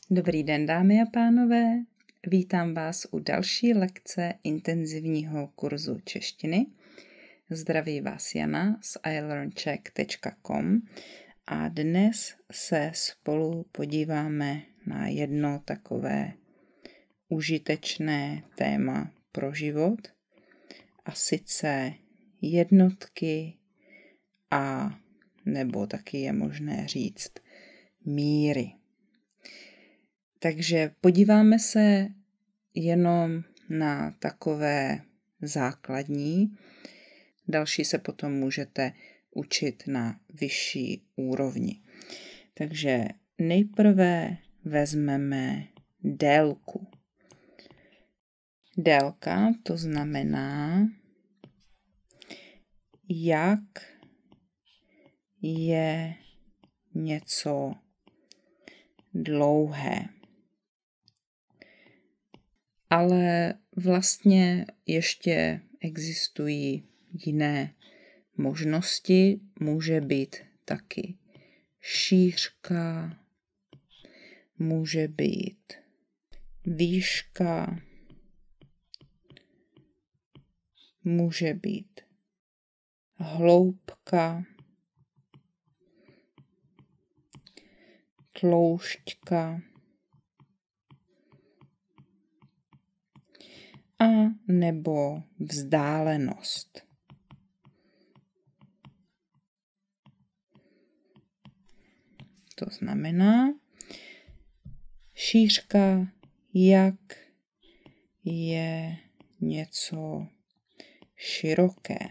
Dobrý den, dámy a pánové. Vítám vás u další lekce intenzivního kurzu češtiny. Zdraví vás Jana z ilearnczech.com a dnes se spolu podíváme na jedno takové užitečné téma pro život, a sice jednotky a nebo taky je možné říct míry. Takže podíváme se jenom na takové základní. Další se potom můžete učit na vyšší úrovni. Takže nejprve vezmeme délku. Délka to znamená, jak je něco dlouhé. Ale vlastně ještě existují jiné možnosti. Může být taky šířka, může být výška, může být hloubka, tloušťka a nebo vzdálenost. To znamená šířka, jak je něco široké.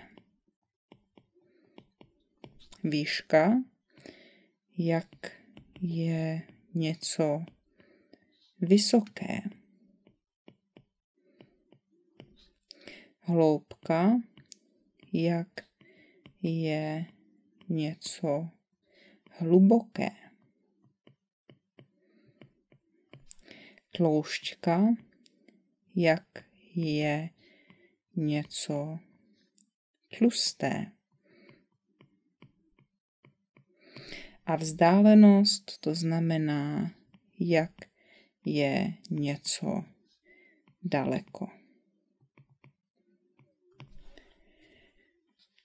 Výška, jak je něco vysoké. Hloubka, jak je něco hluboké. Tloušťka, jak je něco tlusté. A vzdálenost to znamená, jak je něco daleko.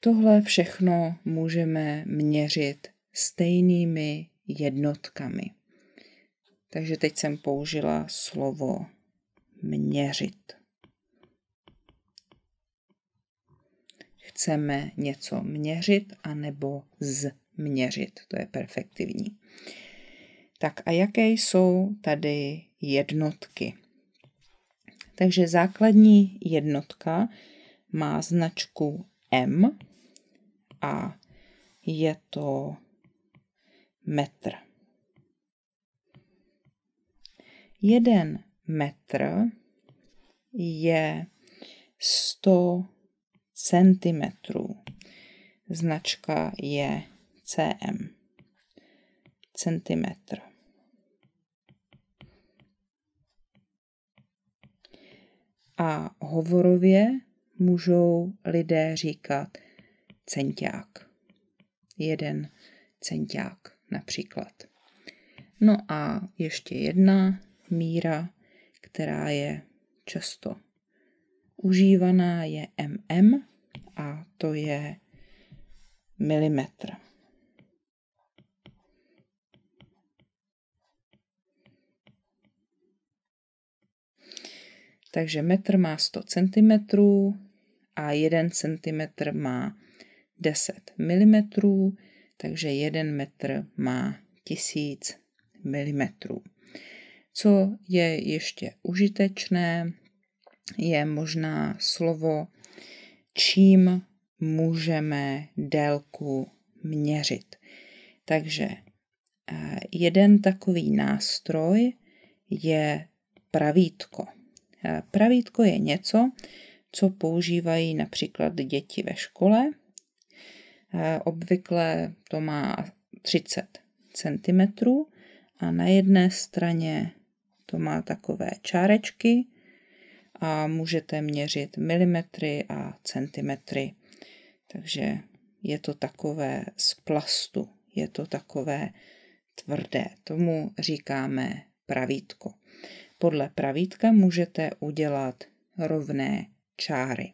Tohle všechno můžeme měřit stejnými jednotkami. Takže teď jsem použila slovo měřit. Chceme něco měřit anebo změřit. To je perfektivní. Tak a jaké jsou tady jednotky? Takže základní jednotka má značku M a je to metr. 1 metr je 100 centimetrů. Značka je cm. Centimetr. A hovorově můžou lidé říkat centák. 1 centák například. No a ještě jedna míra, která je často užívaná, je mm a to je milimetr. Takže metr má 100 cm a 1 cm má 10 mm, takže 1 metr má 1000 mm. Co je ještě užitečné, je možná slovo, čím můžeme délku měřit. Takže jeden takový nástroj je pravítko. Pravítko je něco, co používají například děti ve škole. Obvykle to má 30 cm a na jedné straně to má takové čárečky a můžete měřit milimetry a centimetry. Takže je to takové z plastu, je to takové tvrdé. Tomu říkáme pravítko. Podle pravítka můžete udělat rovné čáry.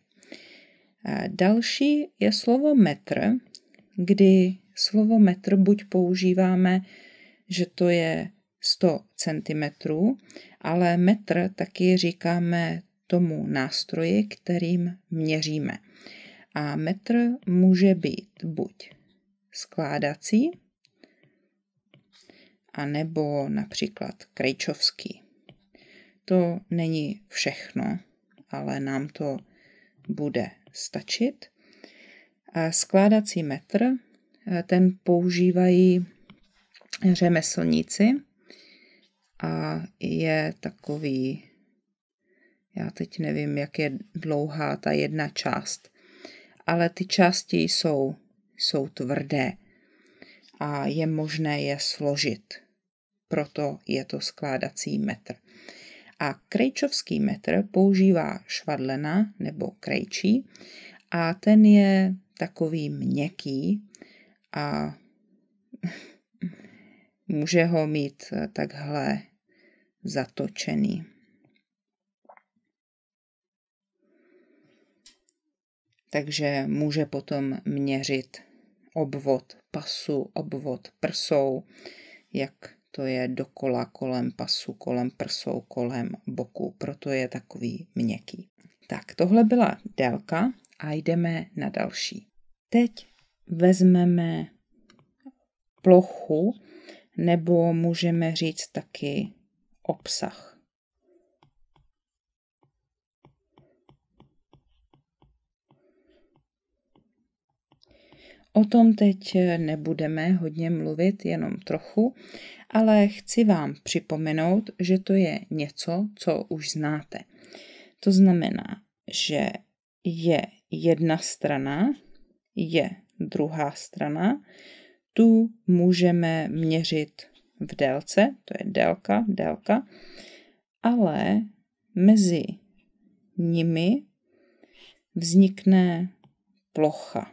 Další je slovo metr, kdy slovo metr buď používáme, že to je 100 cm, ale metr taky říkáme tomu nástroji, kterým měříme. A metr může být buď skládací, anebo například krejčovský. To není všechno, ale nám to bude stačit. A skládací metr, ten používají řemeslníci a je takový, já teď nevím, jak je dlouhá ta jedna část, ale ty části jsou tvrdé a je možné je složit. Proto je to skládací metr. A krejčovský metr používá švadlena nebo krejčí a ten je takový měkký a může ho mít takhle zatočený. Takže může potom měřit obvod pasu, obvod prsou, jak to je dokola kolem pasu, kolem prsou, kolem boku, proto je takový měkký. Tak, tohle byla délka a jdeme na další. Teď vezmeme plochu, nebo můžeme říct taky obsah. O tom teď nebudeme hodně mluvit, jenom trochu, ale chci vám připomenout, že to je něco, co už znáte. To znamená, že je jedna strana, je druhá strana, tu můžeme měřit v délce, to je délka, ale mezi nimi vznikne plocha.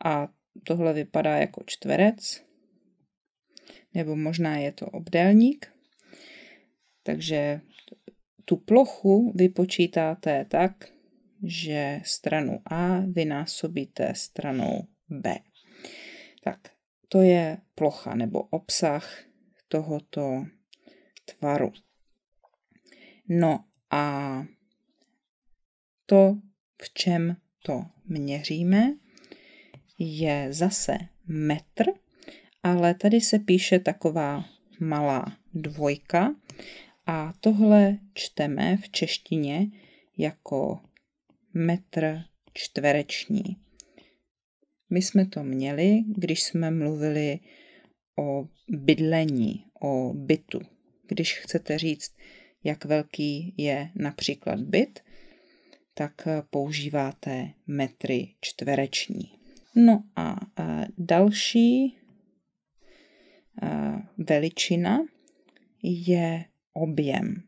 A tohle vypadá jako čtverec, nebo možná je to obdélník. Takže tu plochu vypočítáte tak, že stranu A vynásobíte stranou B. Tak to je plocha nebo obsah tohoto tvaru. No a to, v čem to měříme, je zase metr, ale tady se píše taková malá dvojka a tohle čteme v češtině jako metr čtvereční. My jsme to měli, když jsme mluvili o bydlení, o bytu. Když chcete říct, jak velký je například byt, tak používáte metry čtvereční. No a další veličina je objem.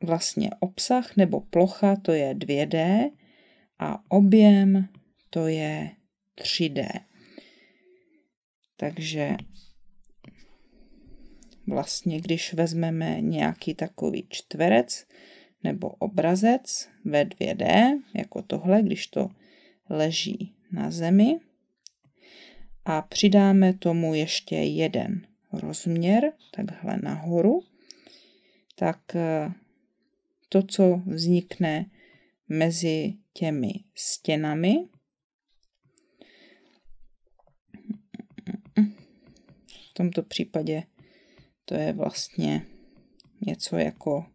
Vlastně obsah nebo plocha to je 2D a objem to je 3D. Takže vlastně, když vezmeme nějaký takový čtverec nebo obrazec ve 2D, jako tohle, když to leží na zemi, a přidáme tomu ještě jeden rozměr, takhle nahoru, tak to, co vznikne mezi těmi stěnami, v tomto případě to je vlastně něco jako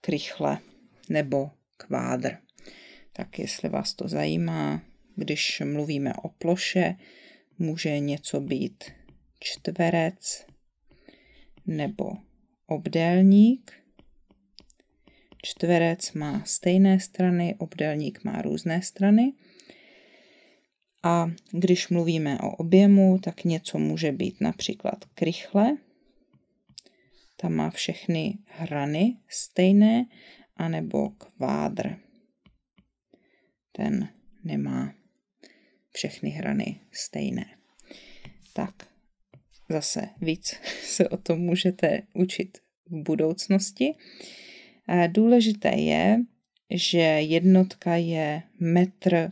krychle nebo kvádr. Tak jestli vás to zajímá, když mluvíme o ploše, může něco být čtverec nebo obdélník. Čtverec má stejné strany, obdélník má různé strany. A když mluvíme o objemu, tak něco může být například krychle. Tam má všechny hrany stejné, anebo kvádr. Ten nemá všechny hrany stejné. Tak zase víc se o tom můžete učit v budoucnosti. Důležité je, že jednotka je metr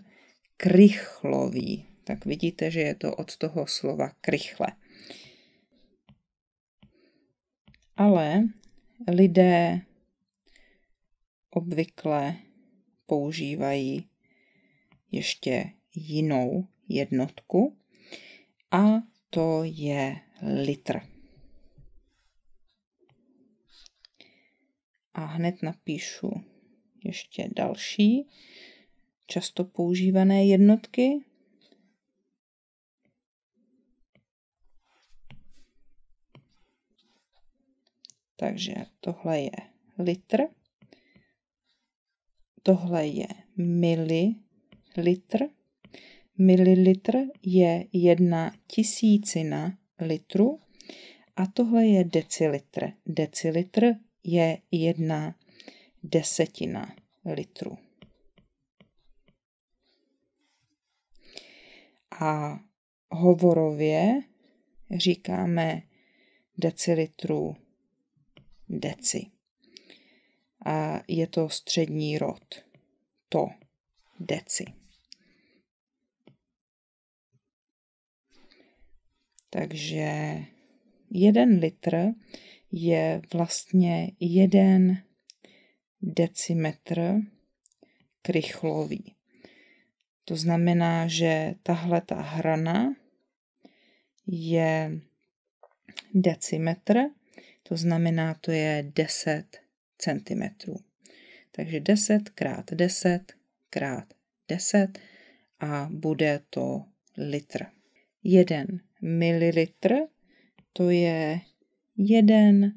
krychlový. Tak vidíte, že je to od toho slova krychle. Ale lidé obvykle používají ještě jinou jednotku a to je litr. A hned napíšu ještě další často používané jednotky. Takže tohle je litr, tohle je mililitr. Mililitr je 1/1000 litru a tohle je decilitr. Decilitr je 1/10 litru. A hovorově říkáme decilitru deci. A je to střední rod. To, deci. Takže 1 litr je vlastně 1 decimetr krychlový. To znamená, že tahle ta hrana je decimetr, to znamená, to je 10 centimetrů. Takže 10 krát 10 krát 10 a bude to litr. 1 mililitr to je 1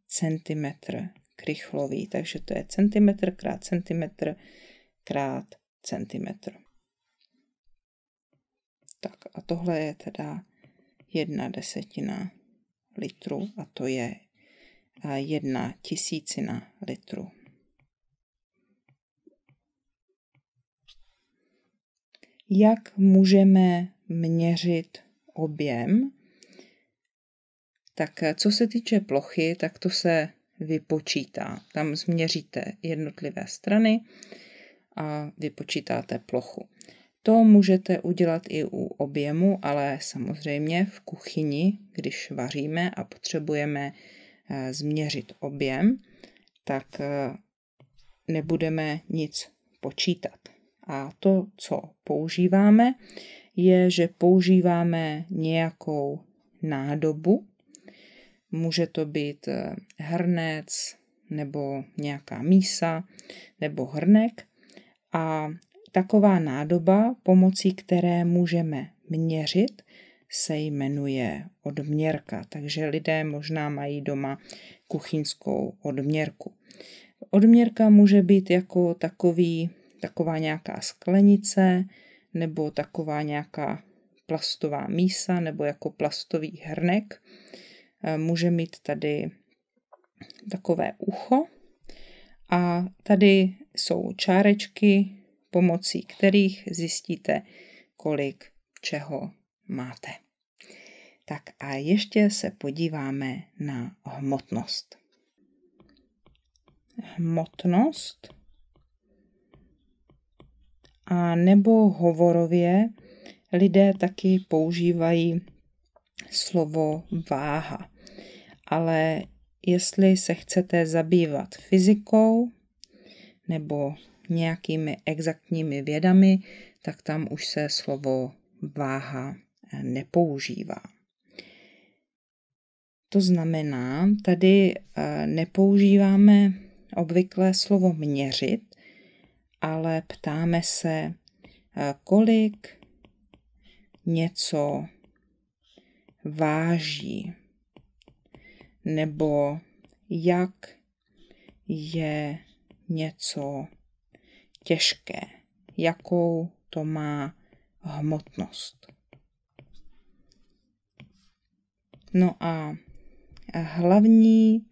centimetr krychlový, takže to je centimetr krát centimetr krát centimetr. Tak a tohle je teda 1/10 litru a to je 1/1000 litru. Jak můžeme měřit objem? Tak co se týče plochy, tak to se vypočítá. Tam změříte jednotlivé strany a vypočítáte plochu. To můžete udělat i u objemu, ale samozřejmě v kuchyni, když vaříme a potřebujeme změřit objem, tak nebudeme nic počítat. A to, co používáme, je, že používáme nějakou nádobu. Může to být hrnec nebo nějaká mísa nebo hrnek. A taková nádoba, pomocí které můžeme měřit, se jmenuje odměrka. Takže lidé možná mají doma kuchyňskou odměrku. Odměrka může být jako taková nějaká sklenice, nebo taková nějaká plastová mísa, nebo jako plastový hrnek. Může mít tady takové ucho a tady jsou čárečky, pomocí kterých zjistíte, kolik čeho máte. Tak a ještě se podíváme na hmotnost. Hmotnost a nebo hovorově lidé taky používají slovo váha. Ale jestli se chcete zabývat fyzikou nebo nějakými exaktními vědami, tak tam už se slovo váha nepoužívá. To znamená, tady nepoužíváme obvykle slovo měřit, ale ptáme se, kolik něco váží, nebo jak je něco těžké, jakou to má hmotnost. No a hlavní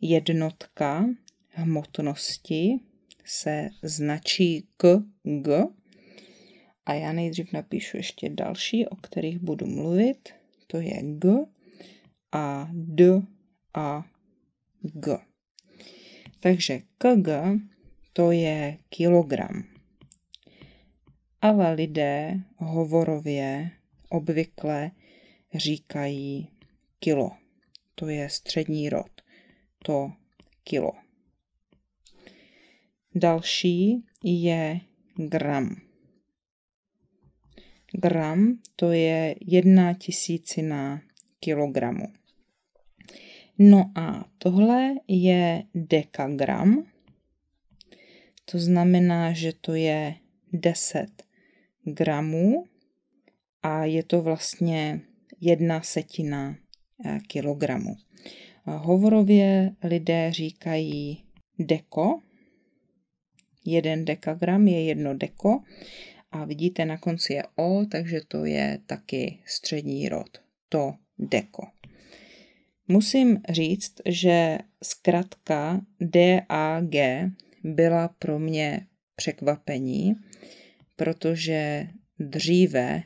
jednotka hmotnosti se značí kg A já nejdřív napíšu ještě další, o kterých budu mluvit. To je G a D a G. Takže kg to je kilogram. Ale lidé hovorově obvykle říkají kilo. To je střední rod. To kilo. Další je gram. Gram to je 1/1000 kilogramu. No a tohle je dekagram. To znamená, že to je 10 gramů a je to vlastně 1/10 kilogramu. Hovorově lidé říkají deko. 1 dekagram je 1 deko. A vidíte, na konci je O, takže to je taky střední rod. To deko. Musím říct, že zkratka DAG byla pro mě překvapení, protože dříve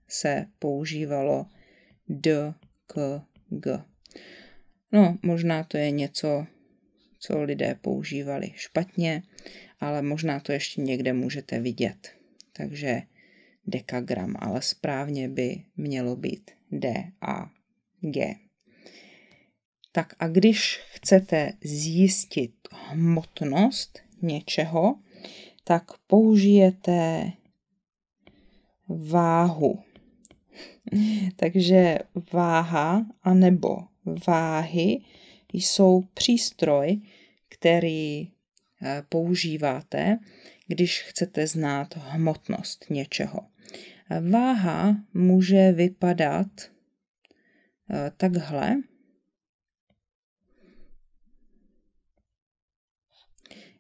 se používalo D, K, G. No, možná to je něco, co lidé používali špatně, ale možná to ještě někde můžete vidět. Takže dekagram, ale správně by mělo být D, A, G. Tak a když chcete zjistit hmotnost něčeho, tak použijete váhu. Takže váha anebo váhy jsou přístroj, který používáte, když chcete znát hmotnost něčeho. Váha může vypadat takhle.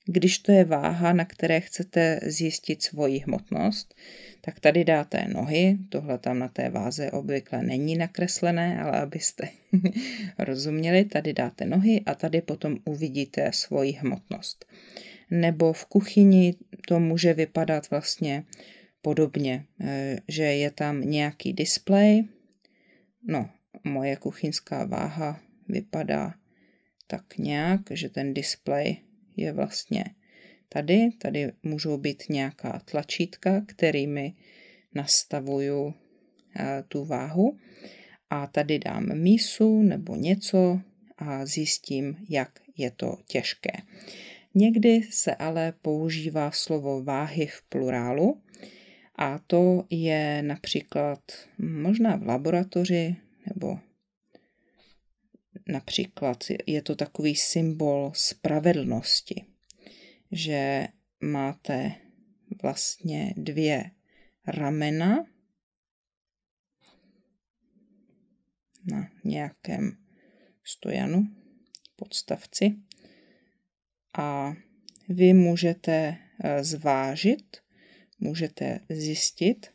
Když to je váha, na které chcete zjistit svoji hmotnost, tak tady dáte nohy, tohle tam na té váze obvykle není nakreslené, ale abyste rozuměli, tady dáte nohy a tady potom uvidíte svoji hmotnost. Nebo v kuchyni to může vypadat vlastně podobně, že je tam nějaký displej. No, moje kuchyňská váha vypadá tak nějak, že ten displej je vlastně tady. Tady můžou být nějaká tlačítka, kterými nastavuju tu váhu. A tady dám mísu nebo něco a zjistím, jak je to těžké. Někdy se ale používá slovo váhy v plurálu a to je například možná v laboratoři nebo například je to takový symbol spravedlnosti, že máte vlastně 2 ramena na nějakém stojanu, podstavci a vy můžete zvážit, můžete zjistit,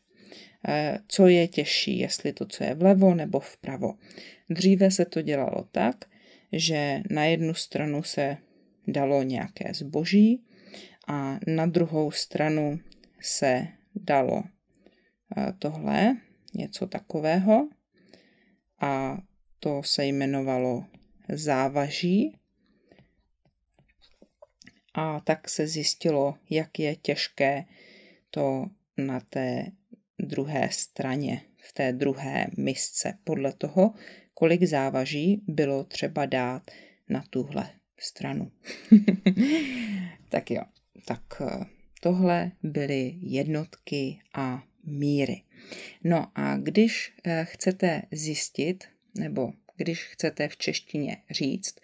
co je těžší, jestli to, co je vlevo nebo vpravo. Dříve se to dělalo tak, že na jednu stranu se dalo nějaké zboží a na druhou stranu se dalo tohle, něco takového a to se jmenovalo závaží. A tak se zjistilo, jak je těžké to na té druhé straně, v té druhé misce, podle toho, kolik závaží bylo třeba dát na tuhle stranu. Tak jo, tak tohle byly jednotky a míry. No a když chcete zjistit, nebo když chcete v češtině říct,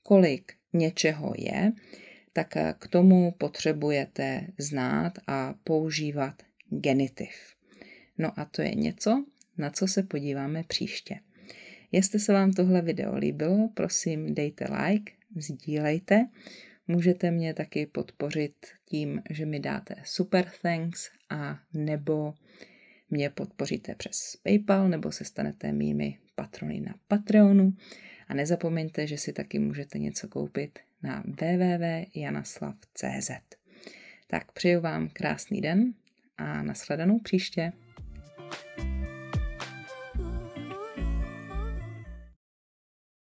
kolik něčeho je, tak k tomu potřebujete znát a používat genitiv. No a to je něco, na co se podíváme příště. Jestli se vám tohle video líbilo, prosím dejte like, sdílejte. Můžete mě taky podpořit tím, že mi dáte super thanks a nebo mě podpoříte přes PayPal nebo se stanete mými patrony na Patreonu. A nezapomeňte, že si taky můžete něco koupit na www.janaslav.cz. Tak přeju vám krásný den a nashledanou příště.